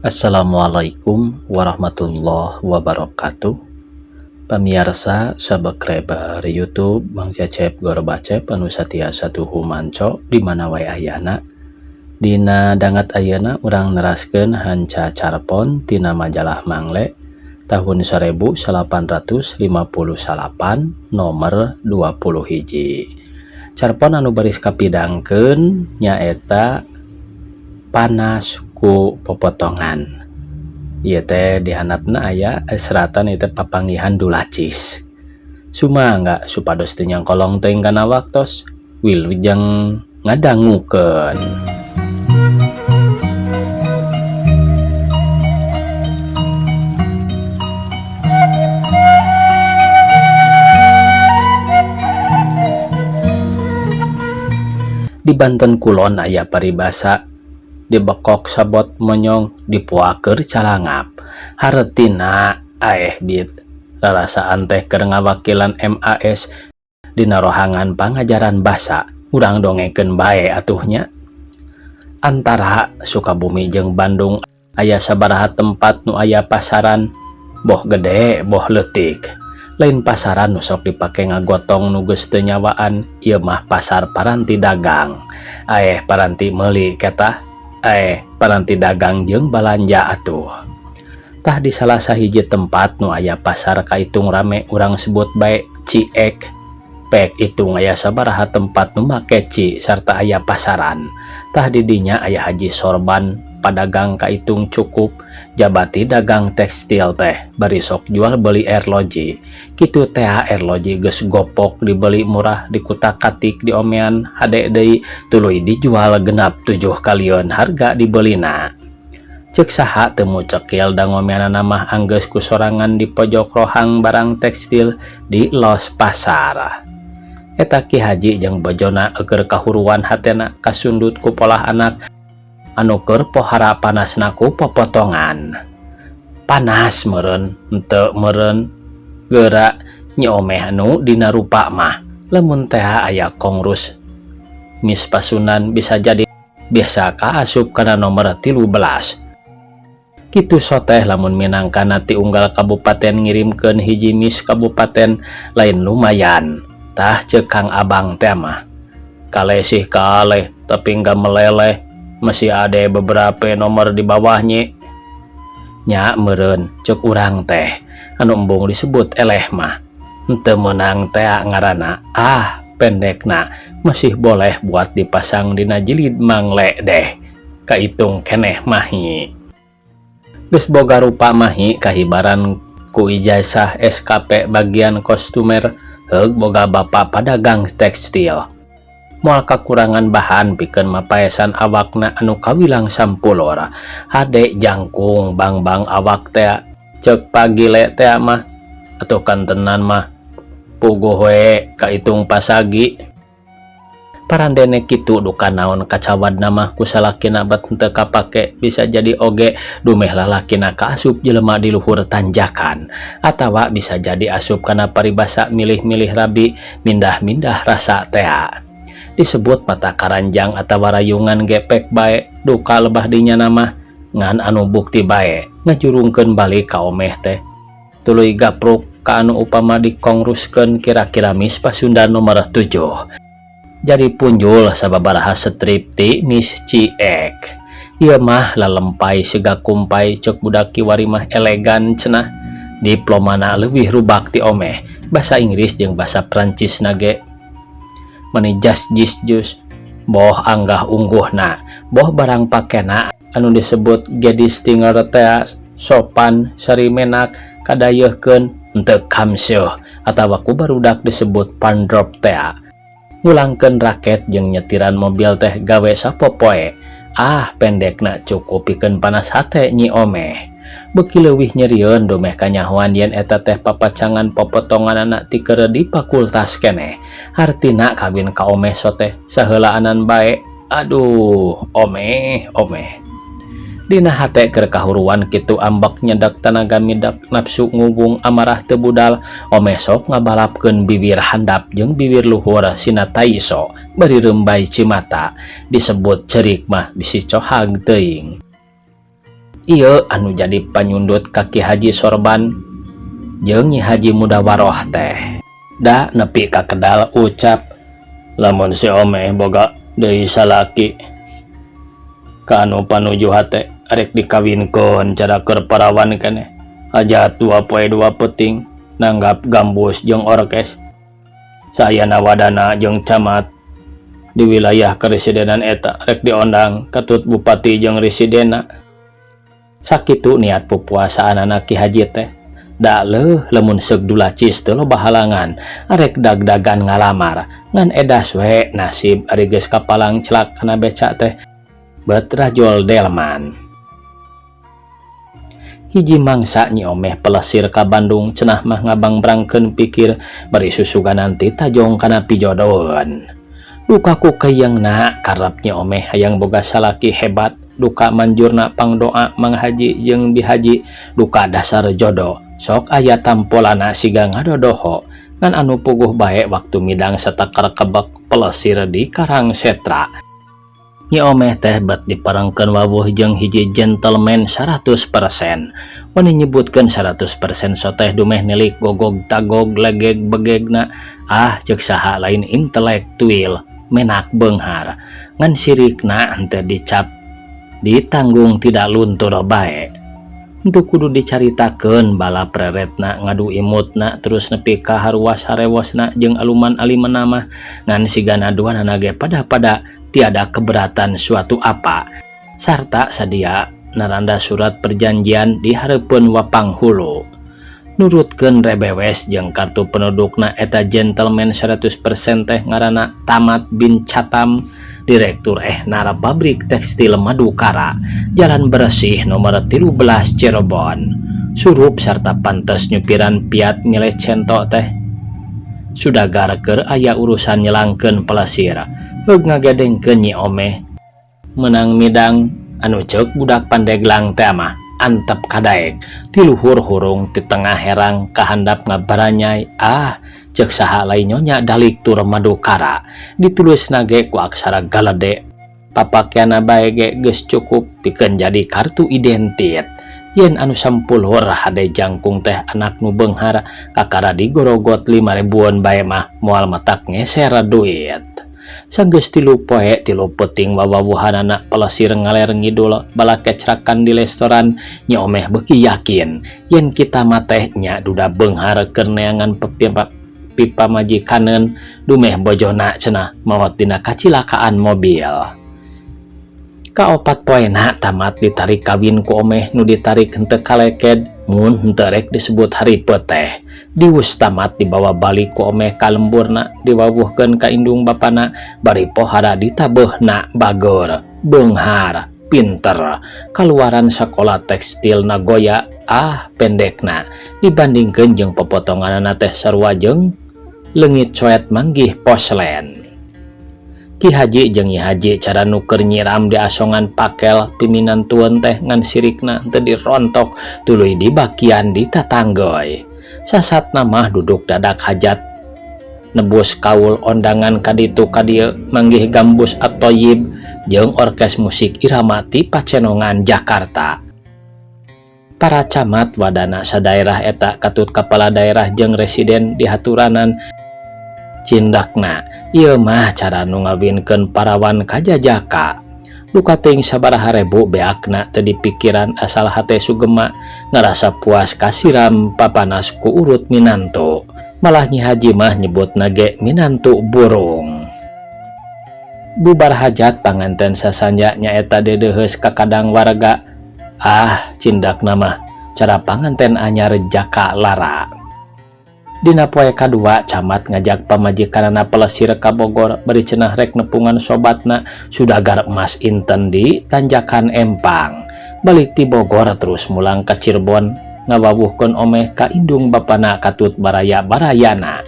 Assalamualaikum warahmatullahi wabarakatuh. Pemirsa subscriber YouTube Mang Cecep Gorbacep anu satiasa tuhu manco di mana wae ayana. Dina dangat ayeuna urang neraskeun hanca carpon tina majalah Mangle tahun 1858 nomor 20 hiji. Carpon anu baris kapidangkeun nyaeta panas ku popotongan. Ieu teh di handapna aya seratan ieu teh papanggihan dulacis. Sumangga supados teu nyangkolong teuing kana waktos, wilujeng ngadangukeun. Di Banten Kulon aya paribasa dibekok sabot monyong dipuaker calangap haretina bit rarasaan teh keur ngawakilan MAS dina rohangan pangajaran basa urang dongekeun bae atuhnya. Antara Sukabumi jeung Bandung aya sabaraha tempat nu aya pasaran boh gede boh leutik. Lain pasaran nu sok dipake ngagotong nu geus teu nyawaan, ieu mah pasar paranti dagang. Paranti meuli keta paranti dagang jeung balanja atuh. Tah di salah sahiji tempat nu aya pasar kaitung rame urang sebut bae Ciek. Pek itung aya sabaraha tempat nu make ci sarta aya pasaran. Tah di dinya aya Haji Sorban padagang kaitung cukup, jabati dagang tekstil teh bari sok jual beli arloji. Kitu teh arloji geus gopok dibeli murah dikutak-katik diomean hade deui tuluy dijual genap 7 kalieun harga dibelina. Ceuk saha teu mucekil da ngomeanana mah anggeus ku sorangan di pojok rohang barang tekstil di los pasar. Eta Ki Haji jeung bojona eueur kahuruan hatena kasundut ku polah anak anu keur pohara panasna ku popotongan. Panas meureun henteu meureun geura nyeomeh anu dina rupa mah lamun teh aya kongrus mis pasunan bisa jadi biasa kaasup kana nomor 13. Kitu soteh lamun minangkana ti unggal kabupaten ngirimkeun hiji mis kabupaten lain lumayan. Tah ceuk Kang Abang teh mah kalesih kaleh tapi enggak meleleh, masih ada beberapa nomor di bawahnya. Nya meureun ceuk urang teh anu embung disebut eleh mah henteu meunang teh ngaranna pendekna masih boleh buat dipasang dina jilid Mangle deh. Kaitung keneh mahi. Geus boga rupa mahi kahibaran ku ijazah SKP bagian kostumer heug boga bapa padagang tekstil. Moal kakurangan bahan pikeun mapaesan awakna anu kawilang sampulor hade jangkung bang-bang awak teh ceuk pagile teh mah atuh kantenan mah puguh we kaitung pasagi. Parandene kitu duka naon kacawadna mah ku salakina bat henteu kapake bisa jadi oge dumeh lalakina kaasup jelema di luhur tanjakan atawa bisa jadi asup kana paribasa milih-milih rabi mindah-mindah rasa teh. Disebut mata karanjang atawa rayungan gepek bae duka lebah dinya nama ngan anu bukti bae ngajurungkeun balik ka omeh teh tuluy gapruk ka anu upama dikongruskeun kira-kira mis pasundan nomor 7. Jadi punjul sababaraha strip ti Miss Ciek. Ieu mah lalempai siga kumpai ceuk budak kiwari mah elegan cenah. Diplomana leuwih rubak ti omeh basa Inggris jeung basa Prancis nage. Mani jus boh anggah ungguhna boh barang pakena anu disebut gedistinger teh sopan sarimenak kadayeuhkeun henteu kamseuh atawa ku barudak disebut pandrop teh ngulangkeun raket jeung nyetiran mobil teh gawe sapopoe. Pendekna cukup pikeun panas hate nyi omeh. Beuki leuwih nyerieun domeh kanyahoan yen eta teh papacangan popotonganana ti keur di fakultas keneh. Hartina kawin ka omeh soteh saheulaanan bae. Aduh, omeh. Dina hate keur kahuruan kitu ambak nyedak tanaga midak nafsu ngubung amarah teu budal omeh sok ngabalapkeun bibir handap jeung bibir luhur sina taiso bari rembai cimata disebut cerik mah bisi cohag teuing. Ieu anu jadi panyundut kaki Haji Sorban jeung Nyi Haji Mudawaroh teh. Da nepi ka kedal ucap, lamun si Omeh boga deui salaki ka anu panuju hate arek dikawinkeun cara keur parawan keneh. Hajat 2 poe 2 peting nanggap gambus jeung orkes. Sayana wadana jeung camat di wilayah karesidenan eta rek diondang katut bupati jeung residena. Sakitu niat pupuasaan anak Ki Haji teh. Da lemun seug dulacis teu loba halangan arek dag-dagan ngalamar ngan edas we nasib ari geus kapalang celak kana beca teh bet Rajol Delman. Hiji mangsa Nyi Omeh pelesir ka Bandung cenah mah ngabang brangkeun pikir bari susugan nanti tajong kana pijodohan. Duka ku keyeungna karep Nyi Omeh hayang boga salaki hebat. Duka manjurna pangdoa Mang Haji jeung Bi Haji. Duka dasar jodoh sok aya tampolana siga ngadodoho ngan anu puguh bae waktu midang satakar kebek pelesir di Karang Setra. Nyi Omeh teh bet diparengkeun wawuh jeung hiji gentleman 100%. Wani nyebutkeun 100% soteh dumeh nilik gogog tagog legeg begegna. Ceuk saha lain intelektual menak beunghar ngan sirikna henteu dicap ditanggung tidak luntur bae. Untuk kudu dicaritakeun bala preretna ngadu imutna terus nepi ka haruas harewosna jeung aluman-alimanna mah ngan sigana duanana ge pada tiada keberatan suatu apa sarta sadia naranda surat perjanjian di hareupeun wapang hulu. Nurutkeun rebewes jeung kartu pendudukna eta gentleman 100% teh ngaranna Tamat bin Chatam, direktur nara pabrik tekstil Madukara, Jalan Bersih nomor 13 Cirebon. Surup sarta pantes nyupiran piat milih cento teh. Sudagar keur aya urusan nyelangkeun pelesir. Heug ngagedengkeun Nyi Omeh menang midang anu ceuk budak Pandeglang teh mah antep kadaek ti luhur hurung ti tengah herang kahandap ngabaranyai. Ceuk saha lain nyonya Daliktur Madukara ditulisna ge ku aksara galede. Papakeana bae ge geus cukup pikeun jadi kartu identit. Yen anu sampulhur hade jangkung teh anak nu beunghar kakara digorogot 5.000-an bae mah moal matak ngeser duit. Sageus 3 poe 3 peting wawawuhanana pelesir ngaler ngidul bala kecrakan di restoran. Nyi Omeh beuki yakin yen kita mah teh nya duda beunghar keur neangan pipa majikaneun dumeh bojona cenah maot dina kacilakaan mobil. Kaopat poena Tamat ditarik kawin ku Omeh nu ditarik henteu kaleked mun henteu rek disebut haripeu teh. Dius Tamat dibawa balik ku Omeh ka lemburna diwawuhkeun ka indung bapana bari pohara ditabeuhna bageur beunghar pinter kaluaran sakola tekstil Nagoya. Pendekna dibandingkeun jeung pepotonganna teh sarua jeung leungit coet manggih poslen. Ki Haji jeung Nyi Haji cara nuker nyiram di asongan pakel piminantueun teh ngan sirikna teu dirontok tuluy dibakian di tatanggoy. Sasatna mah duduk dadak hajat nebus kaul ondangan kaditu kadieu manggih gambus At-Thoyib jeung orkes musik irama ti Pacenongan Jakarta. Para camat wadana sadaerah eta katut kepala daerah jeung residen dihaturanan cindakna. Ieu mah cara nu ngawinkeun parawan kajajaka. Duka teuing sabaraha rebu beakna teu dipikiran asal hate sugema ngarasa puas kasiram papanas ku urut minantu. Malah Nyi Haji mah nyebutna ge minantu burung. Bubar hajat panganten sasanja nyaeta dedeuheus ka kadang warga. Cindakna mah cara panganten anyar Jaka Lara. Dina poe kadua camat ngajak pamajikanana pelesir ka Bogor bari cenah rek nepungan sobatna Sudagar Emas Inten di Tanjakan Empang. Balik ti Bogor terus mulang ka Cirebon ngawawuhkeun Omeh ka indung bapana katut baraya-barayana.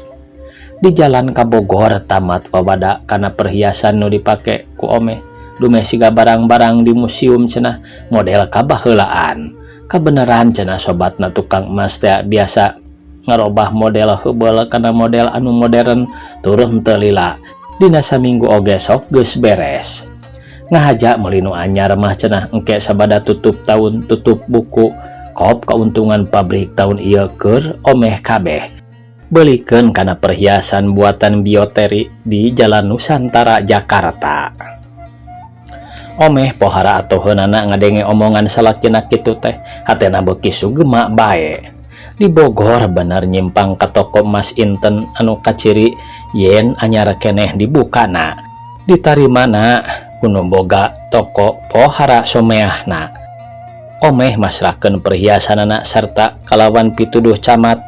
Di jalan ka Bogor Tamat wawada kana perhiasan nu dipake ku Omeh. Dumeh siga barang-barang di museum cenah model kabaheulaan. Kabeneran cenah sobatna tukang emas teh biasa ngarobah model heubeul kana model anu modern turun teu lila. Dina saminggu oge sok geus beres. ngahaja melinu anyar mah cenah engke sabada tutup tahun tutup buku kop keuntungan pabrik tahun ieu keur omeh kabeh belikeun kana perhiasan buatan bioteri di Jalan Nusantara Jakarta. Omeh pohara atoheunana ngadenge omongan salakina kitu teh hatena beuki sugema bae. Di Bogor bener nyimpang ka toko emas Inten anu kaciri yen anyar keneh dibukana ditarimana kuno boga toko pohara someahna. Omeh masrahkeun perhiasanana sarta kalawan pituduh camat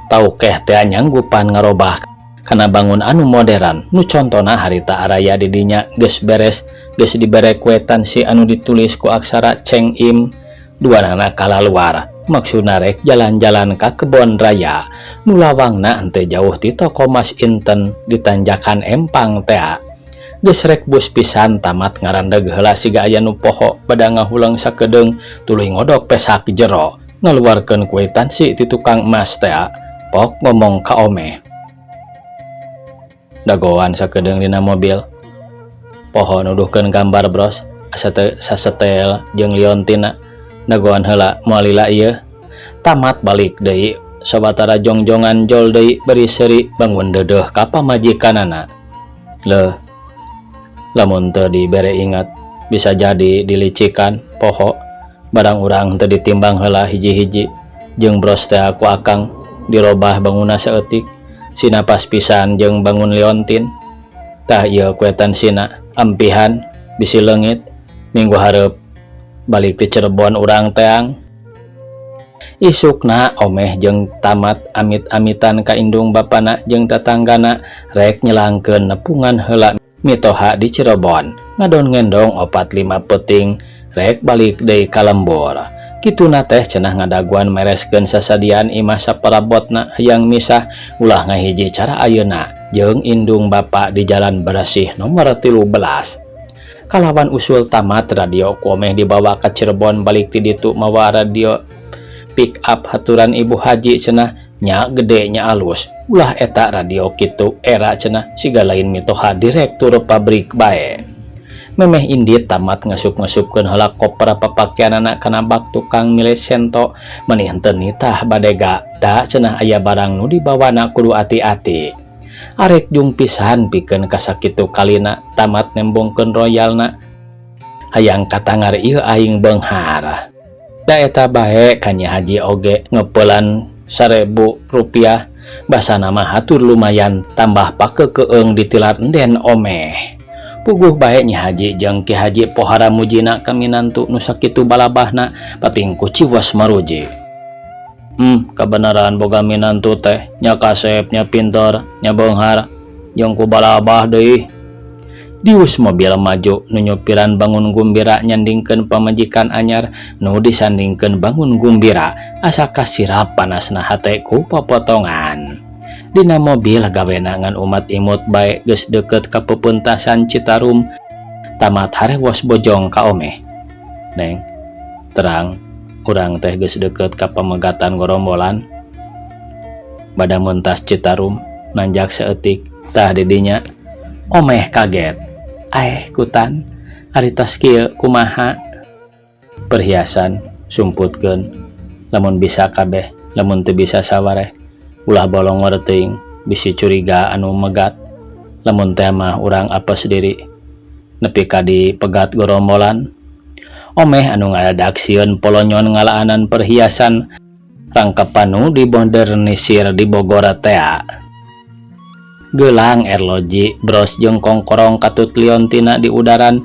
tau keh teh nyanggupan ngarobah kana bangun anu modern nu contona harita araya di dinya geus beres geus dibere kwetansi anu ditulis ku aksara Cheng Im duanana kalaluar maksudna rek jalan-jalan ka kebon raya nu lawangna henteu jauh ti toko Mas Inten di Tanjakan Empang teh. Geus rek bus pisan tamat ngarandeg heula siga aya nu poho pada ngahulang sakedeung tuluy ngodok pesak jero ngaluarkeun kwitansi ti tukang emas teh pok ngomong ka Omeh. Dagoan sakedeung dina mobil. Poho nuduhkeun gambar bros asa teu sasetel jeung liontina. Dagoan heula moal lila ieu. Tamat balik deui sabatara jongjongan jol deui beri seuri bangun deudeuh ka pamajikanana. Leuh lamun teu dibere ingat bisa jadi dilicikan poho barang urang teu ditimbang heula hiji-hiji jeung bros teh aku akang dirobah bangunna saeutik sina pas pisan jeung bangun liontin tah ieu kwetansina ampihan bisi leungit minggu hareup balik ti Cirebon urang teang. Isukna Omeh jeung tamat amit-amitan ka indung bapana jeung tetanggana rek nyelangkeun nepungan heula mitoha di Cirebon ngadon ngendong 4-5 peting rek balik deui ka lembur. Kituna teh cenah ngadaguan mereskeun sasadian imah saparabotna hayang misah ulah ngahiji cara ayeuna jeung indung bapa di Jalan Bersih nomor 13. Kalawan usul tamat radio ku Omeh dibawa ka Cirebon balik ti ditu mawa radio pick up haturan Ibu Haji cenah nya gede nya alus ulah eta radio kitu era cenah siga lain mitoha direktur pabrik bae. Memeh indit tamat ngasup-ngasupkeun heula koper papakeanana kana bak tukang milih sento menih henteu nitah badega da cenah aya barang nu dibawana kudu ati-ati. Arek jung pisan pikeun kasakitu kalina tamat nembongkeun royalna hayang katangar ieu aing beunghar. Da eta bae ka Nya Haji oge ngeupelan 1.000 rupiah basana mah hatur lumayan tambah pakeukeung ditilar enden Omeh. Puguh bae Nya Haji jeung Ki Haji pohara mujina ka minantu nu sakitu balabahna pating ku ciwas maruji. Kebenaran boga minantu teh nya kasep nya pinter nya beunghar jeung ku balabah deui. Dius mobil maju nu nyupiran bangun gumbira nyandingkeun pamajikan anyar nu disandingkeun bangun gumbira asa kasirap panasna hate ku popotongan. Dina mobil gawena ngan umat imut bae geus deukeut ka pepuntasan Citarum tamat harewos bojong ka Omeh. Neng, terang urang teh geus deukeut ka pamegatan gorombolan. Bada muntas Citarum nanjak saeutik tah di dinya Omeh kaget. Kutan ari tos kieu kumaha? Perhiasan sumputkeun lamun bisa kabeh lamun teu bisa sawareh ulah bolong teuing bisi curiga anu megat lamun teh mah urang apes diri nepi ka di pegat gorombolan. Omeh anu ngadaksieun polonyon ngalaanan perhiasan rangkepan nu dimodernisir di Bogor teh. Gelang erloji bros jeung kongkorong katut liontina di udaran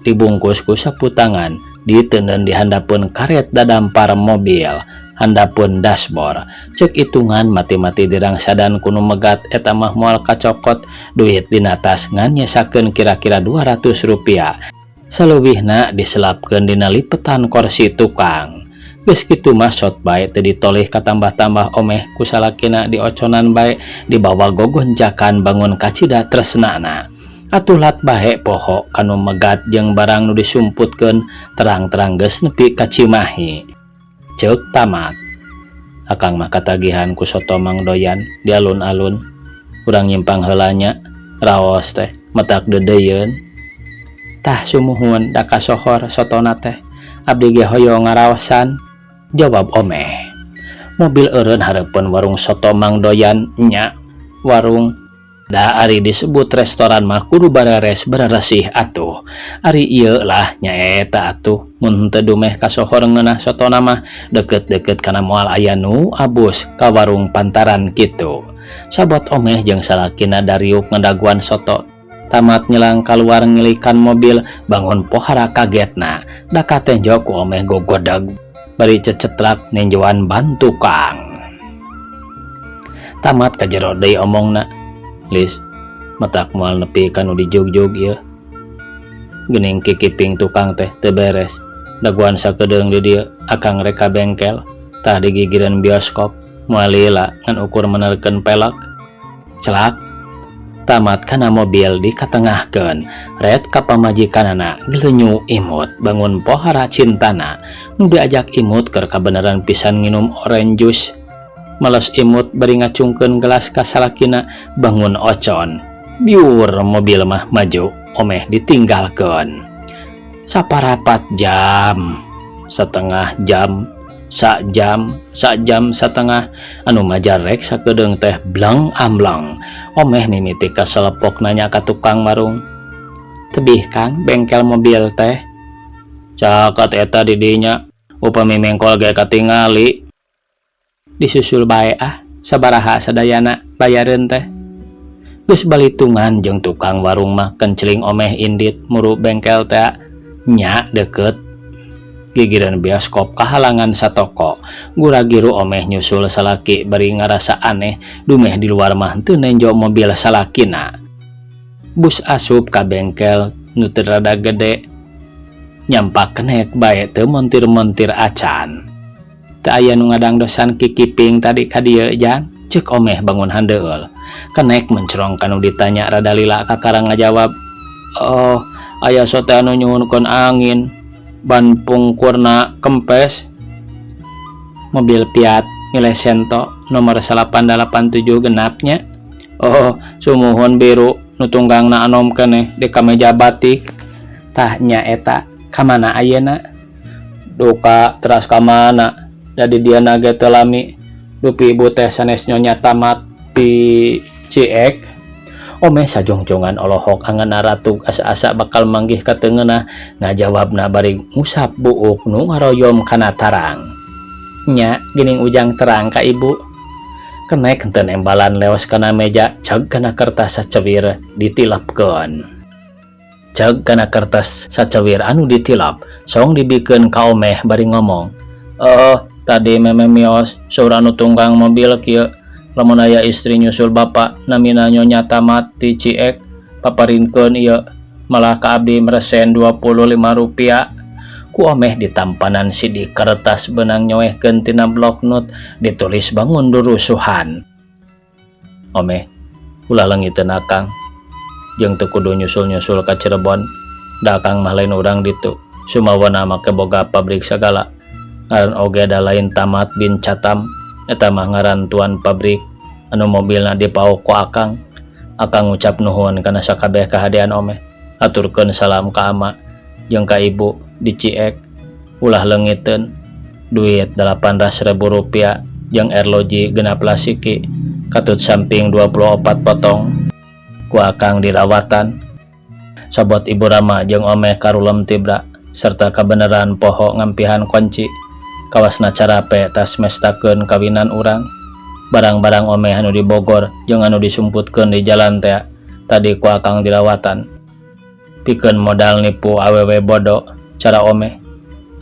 dibungkus ku sapu tangan diteuneun di handapeun karet dadampar mobil handapun dashboard cek hitungan mati-mati dirangsadan kuno megat eta mah moal kacokot duit dina tas ngan nyesakeun kira-kira 200 rupiah saleuwihna diselapkeun dina lipetan kursi tukang. Geus kitu mah sot bae teu ditoleh katambah-tambah Omeh ku salakina dioconan bae dibawa gogonjakan bangun kacida tresnana. Atulat bae poho kanu megat jeung barang nu disumputkeun terang-terang geus nepi ka Cimahi. Ceuk tamat. Akang mah katagihan ku soto Mang Doyan di alun-alun. Urang nyimpang heula nya raos teh metak dedeyeun. Tah sumuhun da kasohor sotona teh. Abdi ge hoyong ngaraosan. Jawab Omeh. Mobil eureun hareupeun warung soto Mang Doyan nya. Warung da ari disebut restoran mah kudu bareres bararesih atuh. Ari ieu lah nyaeta atuh mun teu dumeh kasohor ngeunah sotona mah deket-deket kana moal aya nu abus ka warung pantaran kitu. Sabot Omeh jeung salakina dariuk ngedaguan soto. Tamat nyelang keluar ngilikan mobil, bangun pohara kagetna. Da katenjo ku Omeh gogodeg bari cecetrak ninjoan ban tukang. Tamat ka jero deui omongna. Lis, matak moal nepi kanu dijugjug ieu. Geuning kikiping tukang teh teu beres. Daguan sakedeung di dieu akang reka bengkel. Tah digigireun bioskop moal lila ngan ukur menerkeun pelek. Celak. Tamat kana mobil dikatengahkeun. Red ka pamajikanana gleunyu imut bangun pohara cintana. Nu diajak imut keur kabeneran pisan nginum orange juice. Males imut bari ngacungkeun gelas ka salakina bangun ocon. Biur mobil mah maju, Omeh ditinggalkeun. Saparapat jam, setengah jam, sak jam setengah anu majarek sakedeung teh blang amblang. Omeh mimiti ka selepok nanya ka tukang warung. Tebih Kang bengkel mobil teh? Cakat eta di dinya, upami mengkol ge katingali. Disusul bae sabaraha sadayana bayareun teh. Geus balitungan jeung tukang warung mah kenceling Omeh indit muru bengkel teh nya deket. Gigireun bioskop kahalangan satoko. Gura-giru Omeh nyusul salaki bari ngarasa aneh dumeh di luar mah teu nenjo mobil salakina. Bus asup ka bengkel nu teu rada gede. Nyampak kenek bae teu montir-montir acan. Teu aya nu ngadangdosan kikiping tadi ka dieu jang? Ceuk Omeh bangun handeueul. Kenek mencrong kanu ditanya rada lila kakarang ngajawab. Oh, aya sote anu nyuhunkeun angin. Ban pungkurna kempes. Mobil Fiat Milesento nomor 887 genapnya. Oh, sumuhun biru nu tunggangna anom keneh di kameja batik. Tah nya eta kamana ayeuna? Duka teras kamana? Jadi dia nage teu lami. Dupi ibu teh sanes nyonya Tamat di Ciek. Omeh sajongjongan olohok angeunna ratu asa-asa bakal manggih ka teungeunna ngajawabna bari ngusap buuk nu ngaroyom kana tarang. Nya geuning ujang terang ka ibu. Kenek henteu nembalan leos kana meja ceug kana kertas sacewir ditilapkeun. Ceug kana kertas sacewir anu ditilap song dibikeun ka Omeh bari ngomong. Tadi mememios saur anu tunggang mobil kieu. Lamun aya istri nyusul bapak namina Nyonya Tamat ti Ciek paparinkeun ieu malah ka abdi meresen Rp25. Ku Omeh ditampanan sidik kertas benang nyoehkeun tina blok not ditulis bangun durusuhan. Omeh ulah leungiteun akang jeung teu kudu nyusul-nyusul ka Cirebon. Da akang mah lain urang ditu. Sumawana make boga pabrik sagala. Ngaran oge da lain Tamat bin Catam. Eta mah ngaran tuan pabrik anu mobilna dipaok ku akang. Akang ngucap nuhun kana sakabeh kahadean Omeh. Aturkeun salam ka ama jeung ka ibu di Ciek. Ulah leungiteun duit Rp800.000 jeung erloji genap lasiki katut samping 24 potong ku akang dirawatan. Sabot ibu Rama jeung Omeh karulem tibra serta kabeneran poho ngampihan kunci. Kawasna carape tas mestakeun kawinan urang. Barang-barang Omeh anu di Bogor jeung anu disumputkeun di jalan teh tadi ku akang dirawatan. Pikeun modal nipu awewe bodo cara Omeh.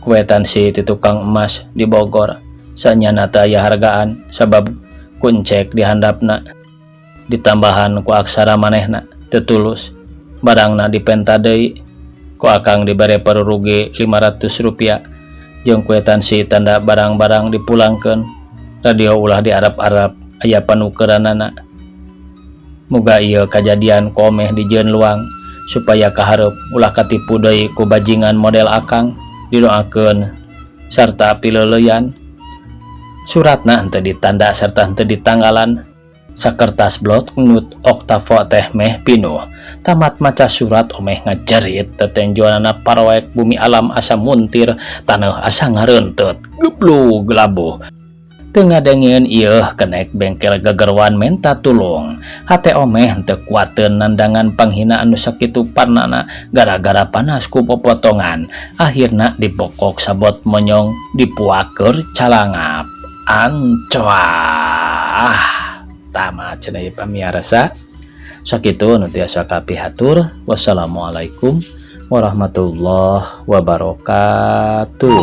Kwetansi ti tukang emas di Bogor sanyana teu aya hargaan sabab kuncek di handapna. Ditambahan ku aksara manehna teu tulus. Barangna dipenta deui ku akang dibere parurugi Rp500 jeung kwetansi tanda barang-barang dipulangkeun. Radio ulah diarap-arap aya panukeranana. Muga ieu kajadian ku Omeh dijieun luang supaya kahareup ulah katipu deui ku bajingan model akang. Didoakeun sarta pileuleyan. Suratna henteu ditanda sarta henteu ditanggalan. sakertas blot nut oktavo teh meh pinuh. Tamat maca surat omeh ngajerit tetenjuanana parawaek bumi alam asa muntir, taneuh asa ngareuntut geblug labuh. Teu ngadengieun ieu kenek bengkel gegerwan menta tulung. Hate omeh teu kuateun nandangan panghinaan nu sakitu parnana gara-gara panas ku popotongan. Akhirna dibokok sabot monyong dipuaker calangap. Ancoah. Tamat cenah pamiarsa. Sakitu nu tiasa kapihatur. Wassalamualaikum warahmatullahi wabarakatuh.